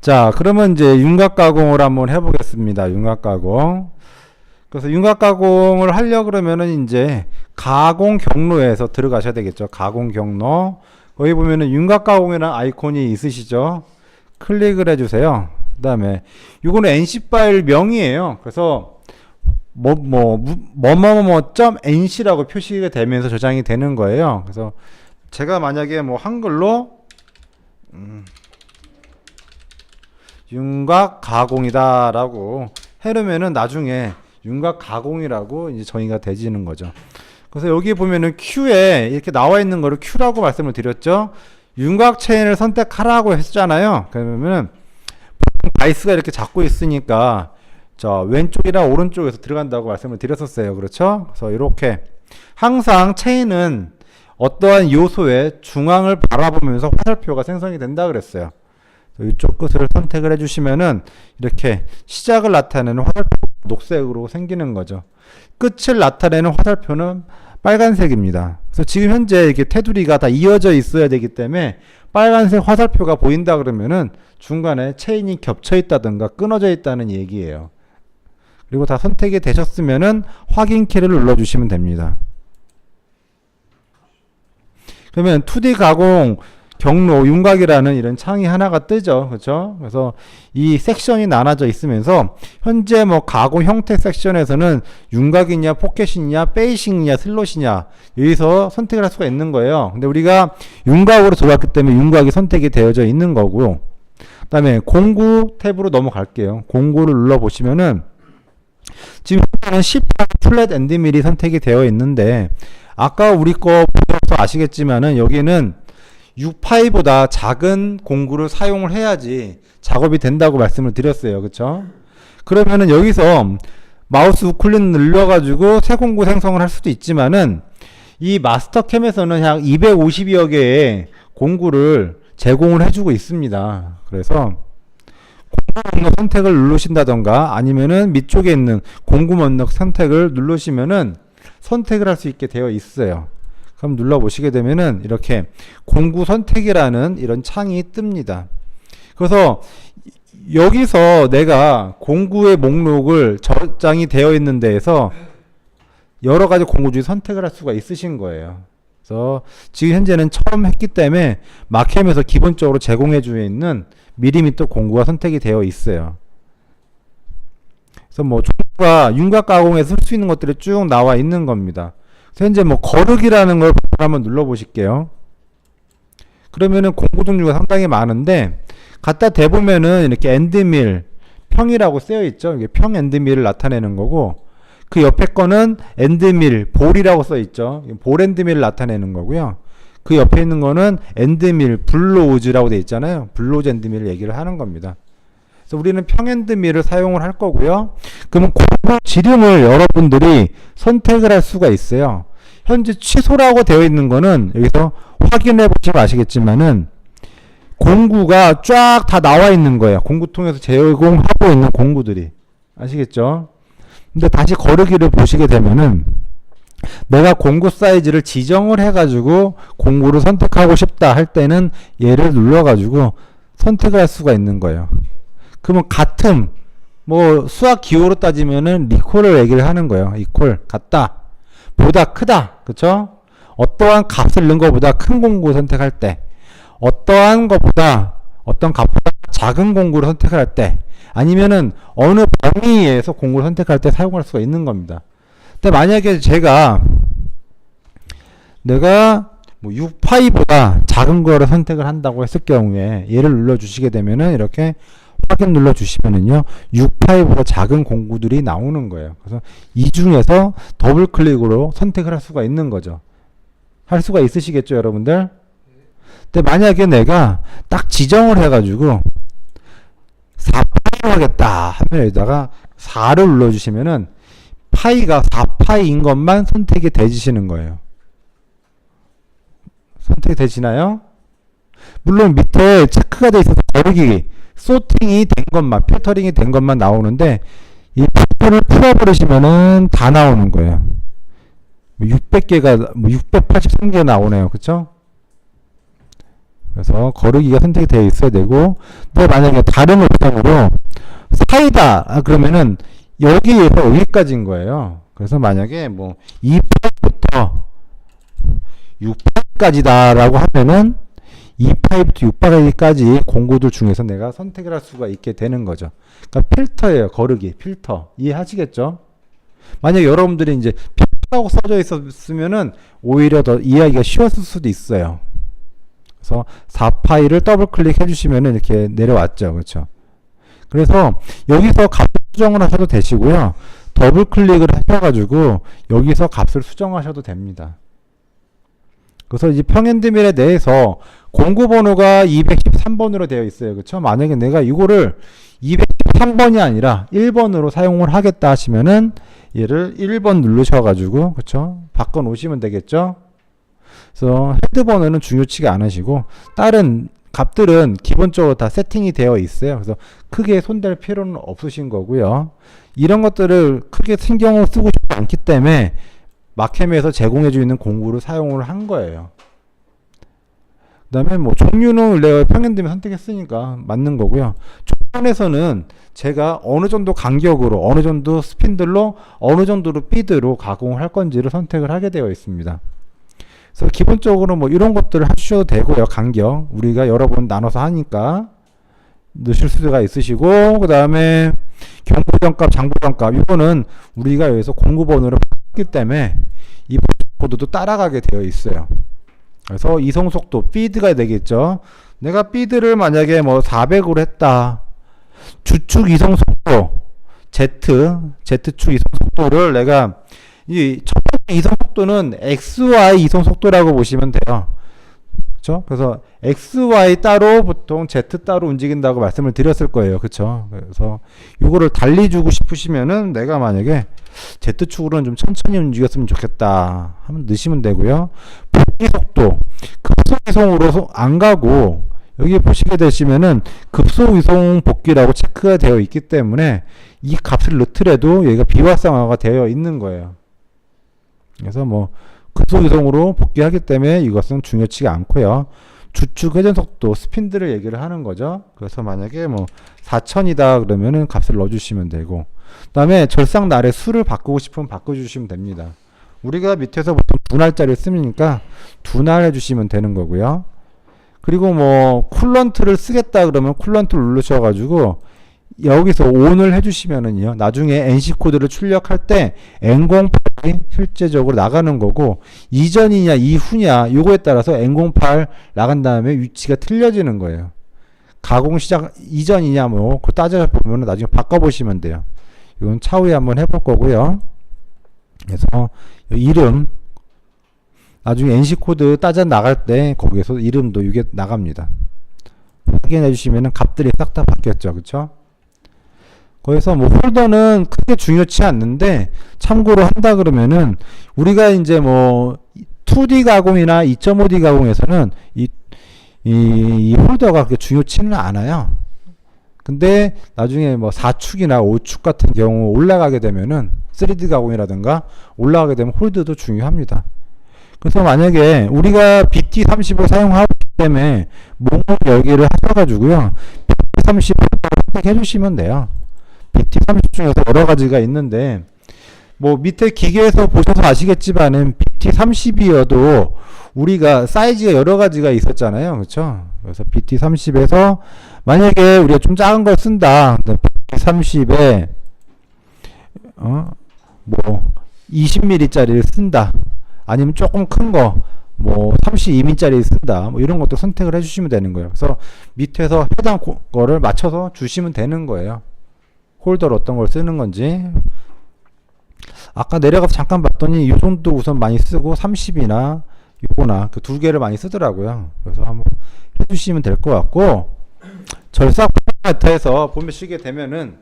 자, 그러면 이제 윤곽 가공을 한번 해보겠습니다. 윤곽 가공. 그래서 윤곽 가공을 하려 그러면은 이제 가공 경로에서 들어가셔야 되겠죠. 가공 경로. 거기 보면은 윤곽 가공이라는 아이콘이 있으시죠. 클릭을 해주세요. 그 다음에 이거는 NC 파일 명이에요. 그래서 뭐뭐뭐.nc라고 표시가 되면서 저장이 되는 거예요. 그래서 제가 만약에 뭐 한글로 윤곽 가공이다라고 해놓으면은 나중에 윤곽 가공이라고 이제 정의가 되지는 거죠. 그래서 여기 보면은 Q에 이렇게 나와 있는 거를 Q라고 말씀을 드렸죠. 윤곽 체인을 선택하라고 했잖아요. 그러면은 다이스가 이렇게 잡고 있으니까 저 왼쪽이랑 오른쪽에서 들어간다고 말씀을 드렸었어요. 그렇죠? 그래서 이렇게 항상 체인은 어떠한 요소의 중앙을 바라보면서 화살표가 생성이 된다 그랬어요. 이쪽 끝을 선택을 해주시면은 이렇게 시작을 나타내는 화살표가 녹색으로 생기는 거죠. 끝을 나타내는 화살표는 빨간색입니다. 그래서 지금 현재 이렇게 테두리가 다 이어져 있어야 되기 때문에 빨간색 화살표가 보인다 그러면은 중간에 체인이 겹쳐 있다든가 끊어져 있다는 얘기예요. 그리고 다 선택이 되셨으면은 확인 키를 눌러주시면 됩니다. 그러면 2D 가공 경로 윤곽이라는 이런 창이 하나가 뜨죠. 그렇죠? 그래서 이 섹션이 나눠져 있으면서 현재 뭐 가공 형태 섹션에서는 윤곽이냐 포켓이냐 베이싱이냐 슬롯이냐 여기서 선택을 할 수가 있는 거예요. 근데 우리가 윤곽으로 들어왔기 때문에 윤곽이 선택이 되어져 있는 거고요. 그 다음에 공구 탭으로 넘어갈게요. 공구를 눌러 보시면은 지금 현재는 18 플랫 엔드 밀이 선택이 되어 있는데 아까 우리 거 보셔서 아시겠지만은 여기는 6파이보다 작은 공구를 사용을 해야지 작업이 된다고 말씀을 드렸어요. 그쵸? 그러면은 여기서 마우스 우클릭 눌러가지고 새 공구 생성을 할 수도 있지만은 이 마스터캠에서는 약 250여 개의 공구를 제공을 해주고 있습니다. 그래서 공구 목록 선택을 누르신다던가 아니면은 밑쪽에 있는 공구 목록 선택을 누르시면은 선택을 할 수 있게 되어 있어요. 그럼 눌러보시게 되면은 이렇게 공구 선택이라는 이런 창이 뜹니다. 그래서 여기서 내가 공구의 목록을 저장이 되어 있는 데에서 여러 가지 공구 중에 선택을 할 수가 있으신 거예요. 그래서 지금 현재는 처음 했기 때문에 마캠에서 기본적으로 제공해 주고 있는 밀리미터 공구가 선택이 되어 있어요. 그래서 뭐 종류가 윤곽 가공에서 쓸 수 있는 것들이 쭉 나와 있는 겁니다. 현재 뭐 거르기라는 걸 한번 눌러 보실게요. 그러면은 공구 종류가 상당히 많은데 갖다 대보면은 이렇게 엔드밀 평이라고 쓰여 있죠. 이게 평 엔드밀을 나타내는 거고 그 옆에 거는 엔드밀 볼이라고 써 있죠. 볼 엔드밀을 나타내는 거고요. 그 옆에 있는 거는 엔드밀 블로우즈라고 돼 있잖아요. 블로우즈 엔드밀을 얘기를 하는 겁니다. 그래서 우리는 평 엔드밀을 사용을 할 거고요. 그러면 공구 지름을 여러분들이 선택을 할 수가 있어요. 현재 취소라고 되어 있는 거는 여기서 확인해 보시면 아시겠지만은 공구가 쫙 다 나와 있는 거예요. 공구통에서 제공하고 있는 공구들이. 아시겠죠? 근데 다시 거르기를 보시게 되면은 내가 공구 사이즈를 지정을 해가지고 공구를 선택하고 싶다 할 때는 얘를 눌러가지고 선택을 할 수가 있는 거예요. 그러면 같음, 뭐 수학 기호로 따지면은 리콜을 얘기를 하는 거예요. 이퀄, 같다. 보다 크다. 그쵸? 어떠한 값을 넣은 것보다 큰 공구 선택할 때 어떠한 것보다 어떤 값보다 작은 공구를 선택을 할 때 아니면은 어느 범위에서 공구를 선택할 때 사용할 수가 있는 겁니다. 근데 만약에 내가 뭐 6파이보다 작은 거를 선택을 한다고 했을 경우에 얘를 눌러 주시게 되면은 이렇게 확인 눌러 주시면은요 6파이보다 작은 공구들이 나오는 거예요. 그래서 이 중에서 더블 클릭으로 선택을 할 수가 있는 거죠. 할 수가 있으시겠죠 여러분들? 근데 만약에 내가 딱 지정을 해가지고 4파이로 하겠다 하면 여기다가 4를 눌러 주시면은 파이가 4파이인 것만 선택이 되시는 거예요. 선택이 되시나요? 물론 밑에 체크가 되어 있어서 거르기 소팅이 된 것만, 필터링이 된 것만 나오는데 이 필터를 풀어버리시면은 다 나오는 거예요. 600개가, 683개 나오네요. 그쵸? 그래서 거르기가 선택이 되어 있어야 되고, 근데 만약에 다른 옵션으로 사이다 그러면은 여기에서 여기까지인 거예요. 그래서 만약에 뭐 2파이부터 6파이까지다라고 하면은 2파이부터 6파이까지 공구들 중에서 내가 선택을 할 수가 있게 되는 거죠. 그러니까 필터예요. 거르기 필터. 이해하시겠죠? 만약 여러분들이 이제 필터라고 써져 있었으면은 오히려 더 이해하기가 쉬웠을 수도 있어요. 그래서 4파이를 더블 클릭해 주시면은 이렇게 내려왔죠. 그렇죠? 그래서 여기서 값을 수정을 하셔도 되시고요. 더블 클릭을 하셔가지고 여기서 값을 수정하셔도 됩니다. 그래서 이 평행드밀에 대해서 공구 번호가 213번으로 되어 있어요. 그렇죠? 만약에 내가 이거를 213번이 아니라 1번으로 사용을 하겠다 하시면은 얘를 1번 누르셔가지고 그렇죠? 바꿔 놓으시면 되겠죠? 그래서 헤드 번호는 중요치가 않으시고 다른 값들은 기본적으로 다 세팅이 되어 있어요. 그래서 크게 손댈 필요는 없으신 거고요. 이런 것들을 크게 신경을 쓰고 싶지 않기 때문에 마켐에서 제공해주고 있는 공구를 사용을 한 거예요. 그 다음에 뭐 종류는 내가 평행드밀 선택했으니까 맞는 거고요. 초반에서는 제가 어느 정도 간격으로, 어느 정도 스핀들로, 어느 정도로 피드로 가공을 할 건지를 선택을 하게 되어 있습니다. 그래서 기본적으로 뭐 이런 것들을 하셔도 되고요. 간격 우리가 여러 번 나눠서 하니까 넣으실 수가 있으시고, 그 다음에 경보전값, 장보전값 이거는 우리가 여기서 공구 번호를 받기 때문에 이 코드도 따라가게 되어 있어요. 그래서 이송 속도 피드가 되겠죠. 내가 피드를 만약에 뭐 400으로 했다. 주축 이송 속도 Z축 이송 속도를 내가 이 첫 번째 이송 속도는 XY 이송 속도라고 보시면 돼요. 그렇죠? 그래서 XY 따로 보통 Z 따로 움직인다고 말씀을 드렸을 거예요. 그렇죠? 그래서 이거를 달리 주고 싶으시면은 내가 만약에 Z축으로는 좀 천천히 움직였으면 좋겠다 하면 넣으시면 되고요. 복귀 속도 급속 이송으로 안 가고 여기 보시게 되시면은 급속 이송 복귀라고 체크가 되어 있기 때문에 이 값을 넣더라도 얘가 비활성화가 되어 있는 거예요. 그래서 뭐 급속 이송으로 복귀하기 때문에 이것은 중요치가 않고요. 주축 회전 속도 스핀들을 얘기를 하는 거죠. 그래서 만약에 뭐 4000이다 그러면은 값을 넣어주시면 되고, 그 다음에 절상 날의 수를 바꾸고 싶으면 바꿔주시면 됩니다. 우리가 밑에서 보통 두 날짜리를 쓰니까 두 날 해주시면 되는 거고요. 그리고 뭐 쿨런트를 쓰겠다 그러면 쿨런트를 누르셔가지고 여기서 ON을 해주시면은요, 나중에 NC 코드를 출력할 때 N08이 실제적으로 나가는 거고, 이전이냐 이후냐 요거에 따라서 N08 나간 다음에 위치가 틀려지는 거예요. 가공 시작 이전이냐 뭐 그 따져보면 나중에 바꿔보시면 돼요. 이건 차후에 한번 해볼 거고요. 그래서 이름 나중에 NC 코드 따져 나갈 때 거기에서 이름도 이게 나갑니다. 확인해 주시면은 값들이 싹 다 바뀌었죠. 그쵸? 거기서 뭐 폴더는 크게 중요치 않는데 참고로 한다 그러면은 우리가 이제 뭐 2D 가공이나 2.5D 가공에서는 이 폴더가 그렇게 중요치는 않아요. 근데 나중에 뭐 4축이나 5축 같은 경우 올라가게 되면은 3D 가공이라든가 올라가게 되면 홀드도 중요합니다. 그래서 만약에 우리가 BT30을 사용하기 때문에 목록 열기를 하셔가지고요, BT30을 선택해 주시면 돼요. BT30 중에서 여러 가지가 있는데 뭐 밑에 기계에서 보셔서 아시겠지만은 BT30이어도 우리가 사이즈가 여러 가지가 있었잖아요. 그렇죠? 그래서 BT30에서 만약에 우리가 좀 작은 걸 쓴다. BT30에 뭐 20mm짜리를 쓴다. 아니면 조금 큰 거 뭐 32mm짜리 쓴다. 뭐 이런 것도 선택을 해 주시면 되는 거예요. 그래서 밑에서 해당 거를 맞춰서 주시면 되는 거예요. 홀더를 어떤 걸 쓰는 건지. 아까 내려가서 잠깐 봤더니 이 정도 우선 많이 쓰고 30이나 요거나 그 두 개를 많이 쓰더라고요. 그래서 한번 해주시면 될 것 같고, 절삭 포맷에서 보시게 되면은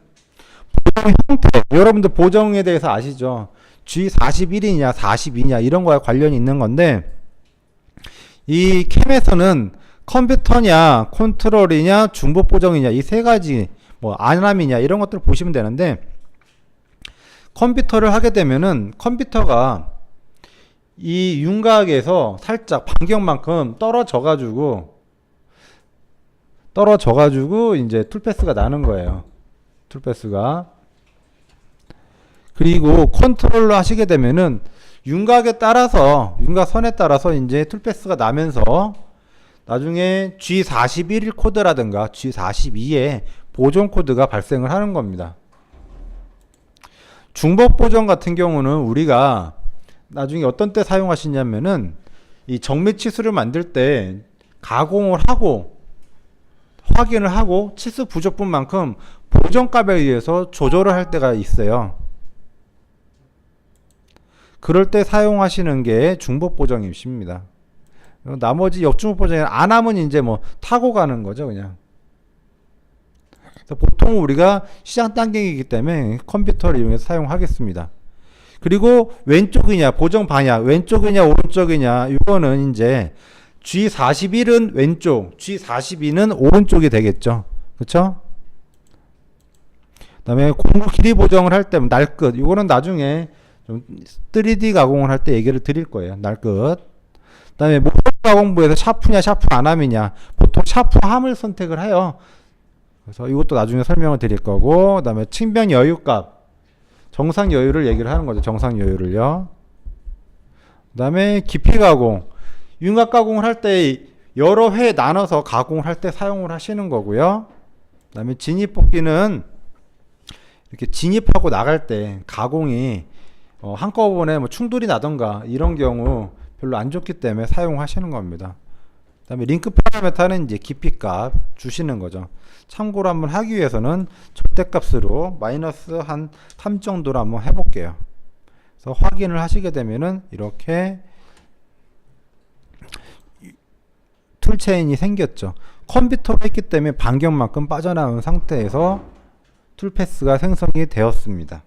보정 형태, 여러분들 보정에 대해서 아시죠? G41이냐 42냐 이런 거와 관련이 있는 건데, 이 캠에서는 컴퓨터냐 컨트롤이냐 중복 보정이냐 이 세 가지 뭐 안함이냐 이런 것들을 보시면 되는데, 컴퓨터를 하게 되면은 컴퓨터가 이 윤곽에서 살짝 반경만큼 떨어져 가지고 떨어져 가지고 이제 툴패스가 나는 거예요. 툴패스가. 그리고 컨트롤로 하시게 되면은 윤곽에 따라서, 윤곽선에 따라서 이제 툴패스가 나면서 나중에 G41 코드라든가 G42의 보존 코드가 발생을 하는 겁니다. 중복 보존 같은 경우는 우리가 나중에 어떤 때 사용하시냐면은 이 정밀 치수를 만들 때 가공을 하고 확인을 하고 치수 부족분만큼 보존값에 의해서 조절을 할 때가 있어요. 그럴 때 사용하시는 게 중복 보정이십니다. 나머지 역중복 보정이 안 하면 이제 뭐 타고 가는 거죠, 그냥. 그래서 보통 우리가 시장 단계이기 때문에 컴퓨터를 이용해서 사용하겠습니다. 그리고 왼쪽이냐, 보정 방향, 왼쪽이냐, 오른쪽이냐, 이거는 이제 G41은 왼쪽, G42는 오른쪽이 되겠죠. 그쵸? 그 다음에 공구 길이 보정을 할 때 날끝, 이거는 나중에 좀 3D 가공을 할 때 얘기를 드릴 거예요. 날끝. 그 다음에 모터 가공부에서 샤프냐 샤프 안함이냐, 보통 샤프함을 선택을 해요. 그래서 이것도 나중에 설명을 드릴 거고, 그 다음에 측면 여유값, 정상 여유를 얘기를 하는 거죠. 정상 여유를요. 그 다음에 깊이 가공, 윤곽 가공을 할 때 여러 회 나눠서 가공을 할 때 사용을 하시는 거고요. 그 다음에 진입 뽑기는 이렇게 진입하고 나갈 때 가공이 한꺼번에 뭐 충돌이 나던가 이런 경우 별로 안 좋기 때문에 사용하시는 겁니다. 그 다음에 링크 파라메타는 이제 깊이값 주시는 거죠. 참고로 한번 하기 위해서는 절대값으로 마이너스 한 3 정도로 한번 해볼게요. 그래서 확인을 하시게 되면은 이렇게 툴체인이 생겼죠. 컴퓨터가 있기 때문에 반경만큼 빠져나온 상태에서 툴패스가 생성이 되었습니다.